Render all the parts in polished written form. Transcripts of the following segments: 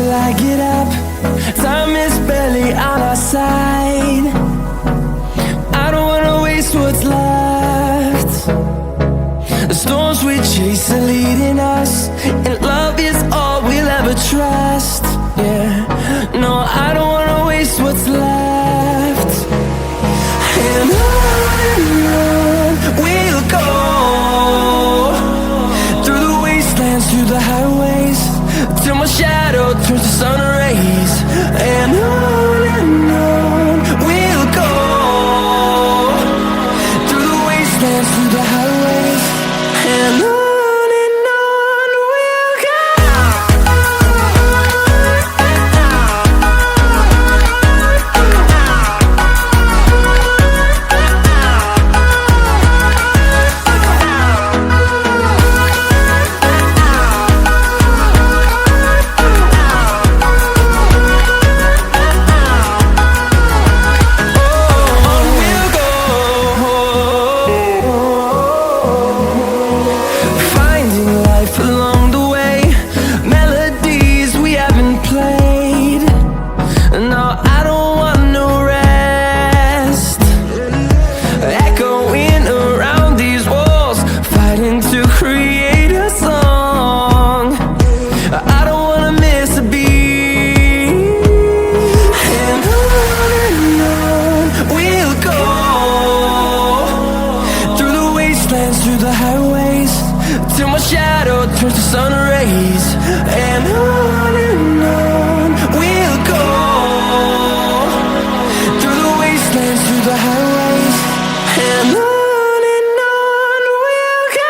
till I get up. Time is barely on our side. I don't wanna waste what's left. The storms we chase are leading us, and love is all we'll ever trust. Yeah, no, I don't wanna waste what's left. And on we'll go, through the wastelands, through the highways, till my shadow turns to sun rays. And on we'll go, through the wastelands, through the highways, and on. Through the highways, till my shadow turns to sun rays. And on we'll go, through the wastelands, through the highways, and on we'll go.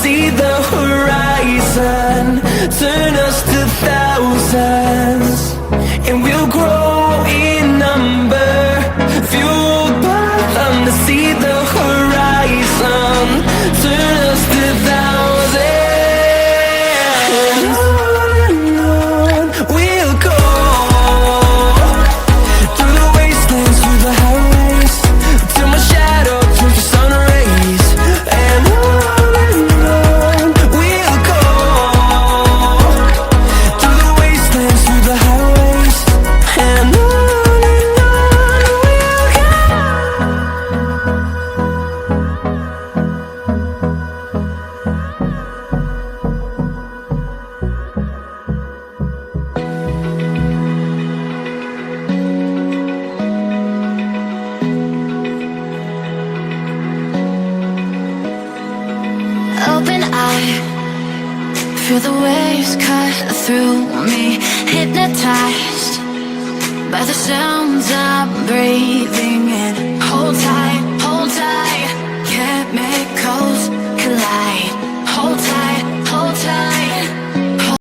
See the horizon, turn us to thousands, and we'll grow in number, fueled by them to see the horizon, turn us to thousands. And on we'll go, through the wastelands, through the highways, till my shadow turns to sun rays. And open eye, feel the waves cut through me, hypnotized by the sound